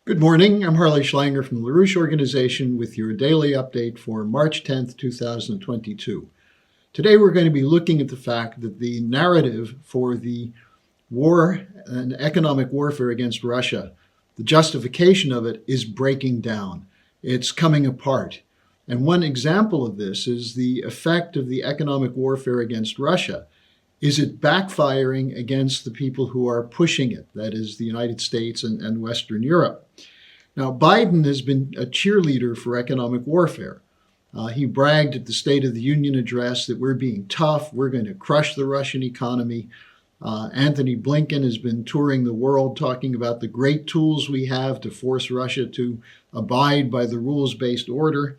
Good morning. I'm Harley Schlanger from the LaRouche Organization with your daily update for March 10th, 2022. Today we're going to be looking at the fact that the narrative for the war and economic warfare against Russia, the justification of it is breaking down. It's coming apart. And one example of this is the effect of the economic warfare against Russia. Is it backfiring against the people who are pushing it? That is the United States and Western Europe. Now, Biden has been a cheerleader for economic warfare. He bragged at the State of the Union address that we're being tough, we're going to crush the Russian economy. Anthony Blinken has been touring the world talking about the great tools we have to force Russia to abide by the rules-based order.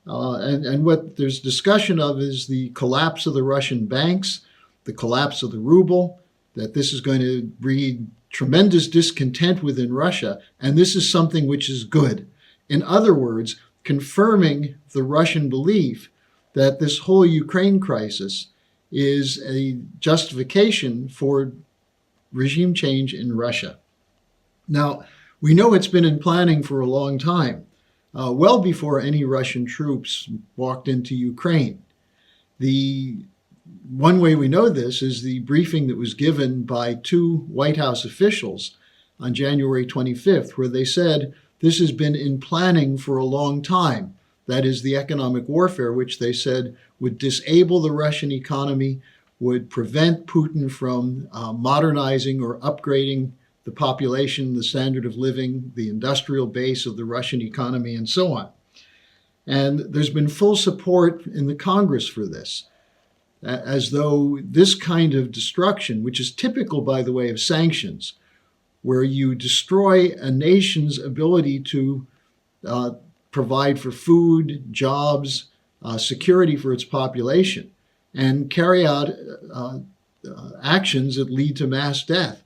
And what there's discussion of is the collapse of the Russian banks, the collapse of the ruble, that this is going to breed tremendous discontent within Russia, and this is something which is good. In other words, confirming the Russian belief that this whole Ukraine crisis is a justification for regime change in Russia. Now, we know it's been in planning for a long time, well before any Russian troops walked into Ukraine. The one way we know this is the briefing that was given by two White House officials on January 25th, where they said this has been in planning for a long time. That is the economic warfare, which they said would disable the Russian economy, would prevent Putin from modernizing or upgrading the population, the standard of living, the industrial base of the Russian economy, and so on. And there's been full support in the Congress for this, as though this kind of destruction, which is typical, by the way, of sanctions, where you destroy a nation's ability to provide for food, jobs, security for its population, and carry out actions that lead to mass death.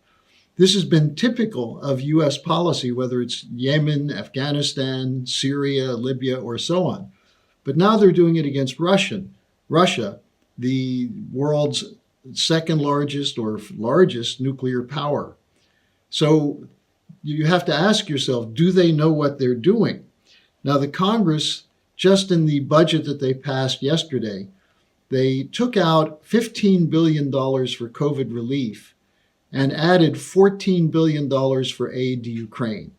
This has been typical of U.S. policy, whether it's Yemen, Afghanistan, Syria, Libya, or so on. But now they're doing it against Russia, the world's second largest or largest nuclear power. So you have to ask yourself, do they know what they're doing? Now, the Congress, just in the budget that they passed yesterday, they took out $15 billion for COVID relief and added $14 billion for aid to Ukraine.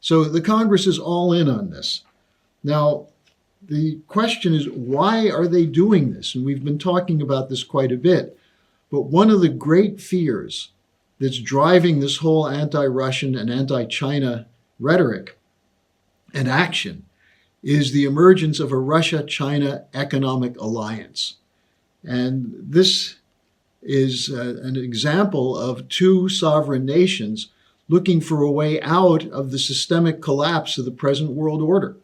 So the Congress is all in on this. Now, the question is, why are they doing this? And we've been talking about this quite a bit. But one of the great fears that's driving this whole anti-Russian and anti-China rhetoric and action is the emergence of a Russia-China economic alliance. And this is an example of two sovereign nations looking for a way out of the systemic collapse of the present world order.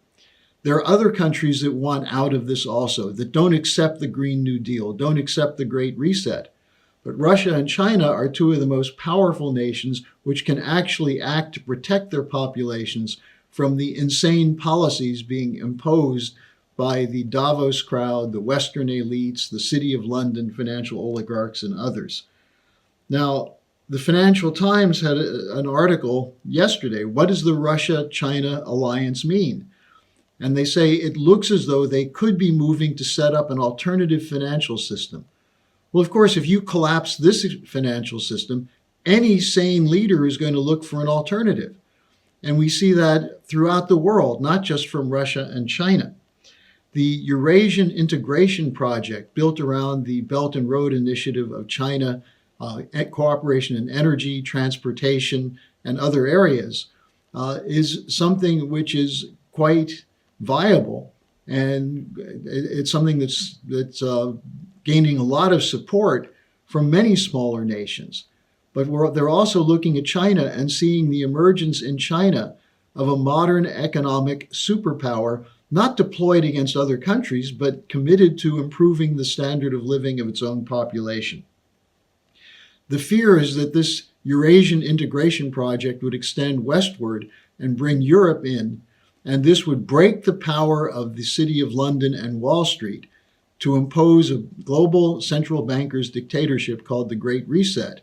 There are other countries that want out of this also, that don't accept the Green New Deal, don't accept the Great Reset. But Russia and China are two of the most powerful nations which can actually act to protect their populations from the insane policies being imposed by the Davos crowd, the Western elites, the City of London financial oligarchs, and others. Now, the Financial Times had an article yesterday. What does the Russia-China alliance mean? And they say it looks as though they could be moving to set up an alternative financial system. Well, of course, if you collapse this financial system, any sane leader is going to look for an alternative. And we see that throughout the world, not just from Russia and China. The Eurasian Integration Project, built around the Belt and Road Initiative of China, cooperation in energy, transportation, and other areas, is something which is quite viable, and it's something that's gaining a lot of support from many smaller nations. But they're also looking at China and seeing the emergence in China of a modern economic superpower, not deployed against other countries, but committed to improving the standard of living of its own population. The fear is that this Eurasian integration project would extend westward and bring Europe in, and this would break the power of the City of London and Wall Street to impose a global central bankers dictatorship called the Great Reset,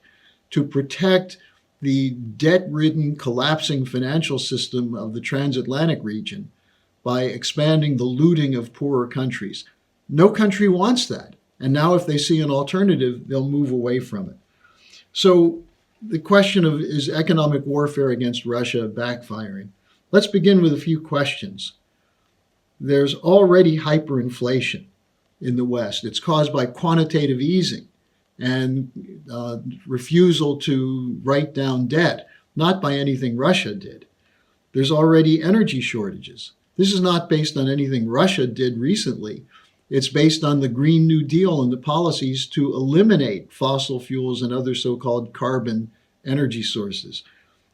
to protect the debt-ridden, collapsing financial system of the transatlantic region by expanding the looting of poorer countries. No country wants that. And now if they see an alternative, they'll move away from it. So the question of, is economic warfare against Russia backfiring? Let's begin with a few questions. There's already hyperinflation in the West. It's caused by quantitative easing and refusal to write down debt, not by anything Russia did. There's already energy shortages. This is not based on anything Russia did recently. It's based on the Green New Deal and the policies to eliminate fossil fuels and other so-called carbon energy sources.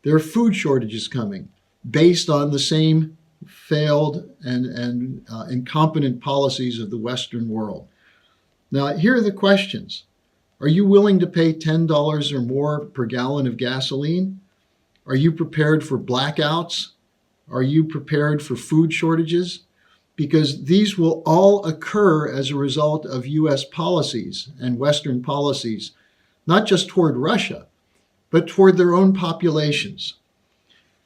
There are food shortages coming based on the same failed and incompetent policies of the Western world. Now, here are the questions. Are you willing to pay $10 or more per gallon of gasoline? Are you prepared for blackouts? Are you prepared for food shortages? Because these will all occur as a result of U.S. policies and Western policies, not just toward Russia, but toward their own populations.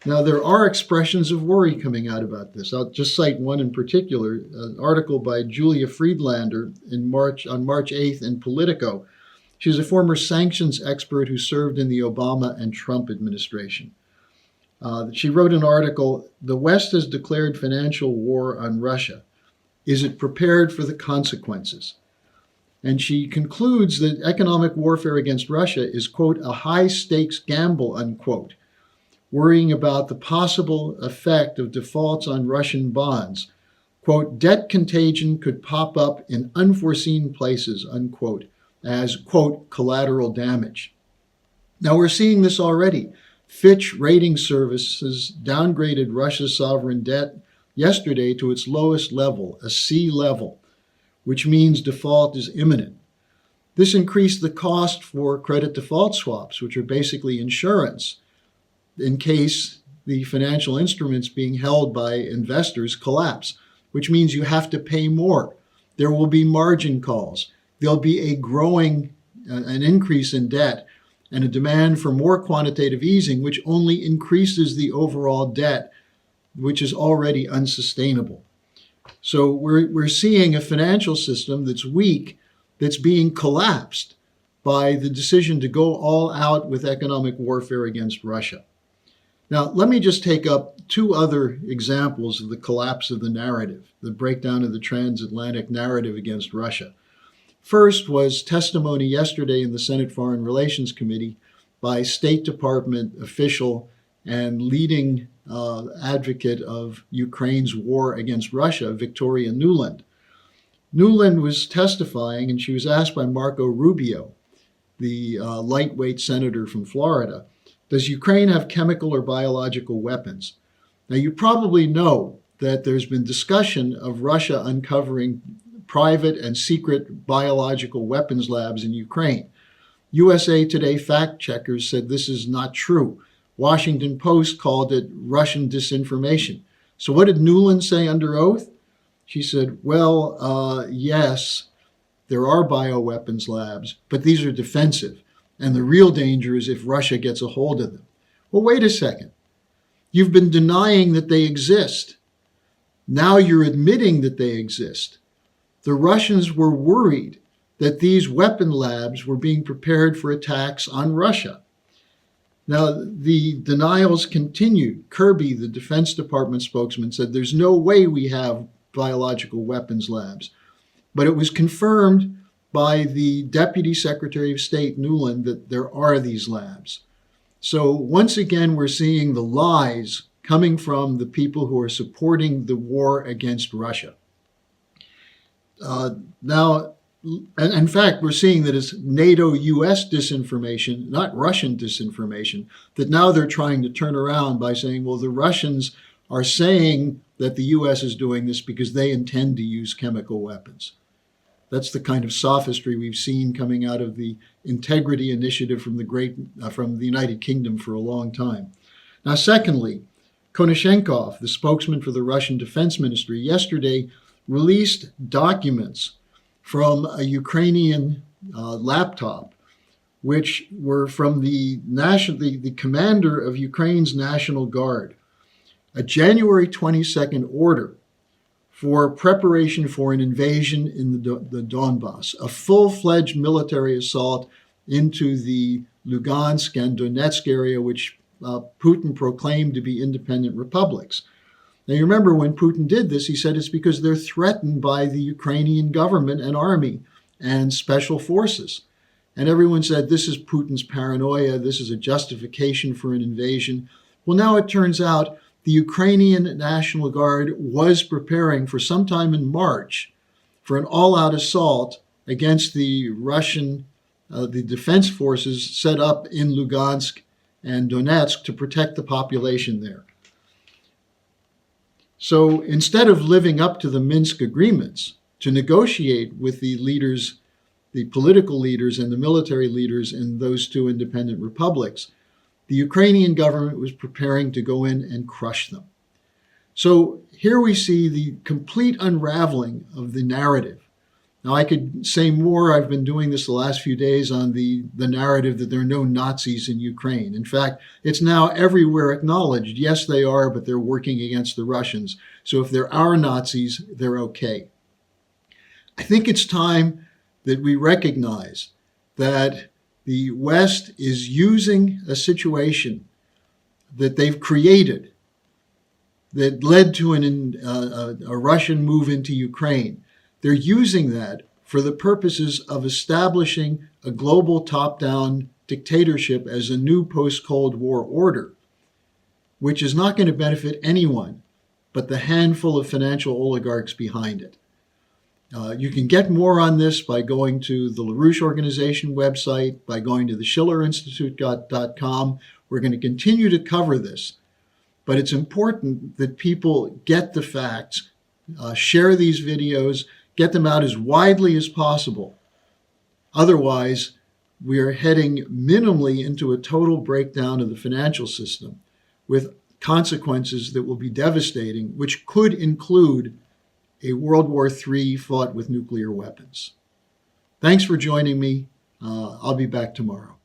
Now, there are expressions of worry coming out about this. I'll just cite one in particular, an article by Julia Friedlander on March 8th in Politico. She's a former sanctions expert who served in the Obama and Trump administration. She wrote an article, "The West has declared financial war on Russia. Is it prepared for the consequences?" And she concludes that economic warfare against Russia is, quote, "a high-stakes gamble," unquote, worrying about the possible effect of defaults on Russian bonds. Quote, "debt contagion could pop up in unforeseen places," unquote, as, quote, "collateral damage." Now, we're seeing this already. Fitch Rating Services downgraded Russia's sovereign debt yesterday to its lowest level, a C level, which means default is imminent. This increased the cost for credit default swaps, which are basically insurance in case the financial instruments being held by investors collapse, which means you have to pay more. There will be margin calls. There'll be an increase in debt and a demand for more quantitative easing, which only increases the overall debt, which is already unsustainable. So we're seeing a financial system that's weak, that's being collapsed by the decision to go all out with economic warfare against Russia. Now, let me just take up two other examples of the collapse of the narrative, the breakdown of the transatlantic narrative against Russia. First was testimony yesterday in the Senate Foreign Relations Committee by State Department official and leading advocate of Ukraine's war against Russia, Victoria Nuland. Nuland was testifying, and she was asked by Marco Rubio, the lightweight senator from Florida, does Ukraine have chemical or biological weapons? Now, you probably know that there's been discussion of Russia uncovering private and secret biological weapons labs in Ukraine. USA Today fact checkers said this is not true. Washington Post called it Russian disinformation. So what did Nuland say under oath? She said, well, yes, there are bioweapons labs, but these are defensive. And the real danger is if Russia gets a hold of them. Well, wait a second. You've been denying that they exist. Now you're admitting that they exist. The Russians were worried that these weapon labs were being prepared for attacks on Russia. Now, the denials continued. Kirby, the Defense Department spokesman, said there's no way we have biological weapons labs. But it was confirmed by the Deputy Secretary of State, Nuland, that there are these labs. So once again, we're seeing the lies coming from the people who are supporting the war against Russia. Now, and in fact, we're seeing that it's NATO-US disinformation, not Russian disinformation, that now they're trying to turn around by saying, well, the Russians are saying that the US is doing this because they intend to use chemical weapons. That's the kind of sophistry we've seen coming out of the Integrity Initiative from the United Kingdom for a long time. Now, secondly, Konashenkov, the spokesman for the Russian Defense Ministry, yesterday released documents from a Ukrainian laptop which were from the commander of Ukraine's National Guard, a January 22nd order for preparation for an invasion in the Donbass, a full-fledged military assault into the Lugansk and Donetsk area, which Putin proclaimed to be independent republics. Now, you remember when Putin did this, he said it's because they're threatened by the Ukrainian government and army and special forces. And everyone said, this is Putin's paranoia, this is a justification for an invasion. Well, now it turns out the Ukrainian National Guard was preparing for sometime in March for an all-out assault against the Russian, the defense forces set up in Lugansk and Donetsk to protect the population there. So instead of living up to the Minsk agreements to negotiate with the leaders, the political leaders and the military leaders in those two independent republics, the Ukrainian government was preparing to go in and crush them. So here we see the complete unraveling of the narrative. Now, I could say more. I've been doing this the last few days on the narrative that there are no Nazis in Ukraine. In fact, it's now everywhere acknowledged. Yes, they are, but they're working against the Russians. So if there are Nazis, they're okay. I think it's time that we recognize that the West is using a situation that they've created that led to a Russian move into Ukraine. They're using that for the purposes of establishing a global top-down dictatorship as a new post-Cold War order, which is not going to benefit anyone but the handful of financial oligarchs behind it. You can get more on this by going to the LaRouche Organization website, by going to the SchillerInstitute.com. We're going to continue to cover this, but it's important that people get the facts, share these videos, get them out as widely as possible. Otherwise, we are heading minimally into a total breakdown of the financial system with consequences that will be devastating, which could include a World War III fought with nuclear weapons. Thanks for joining me. I'll be back tomorrow.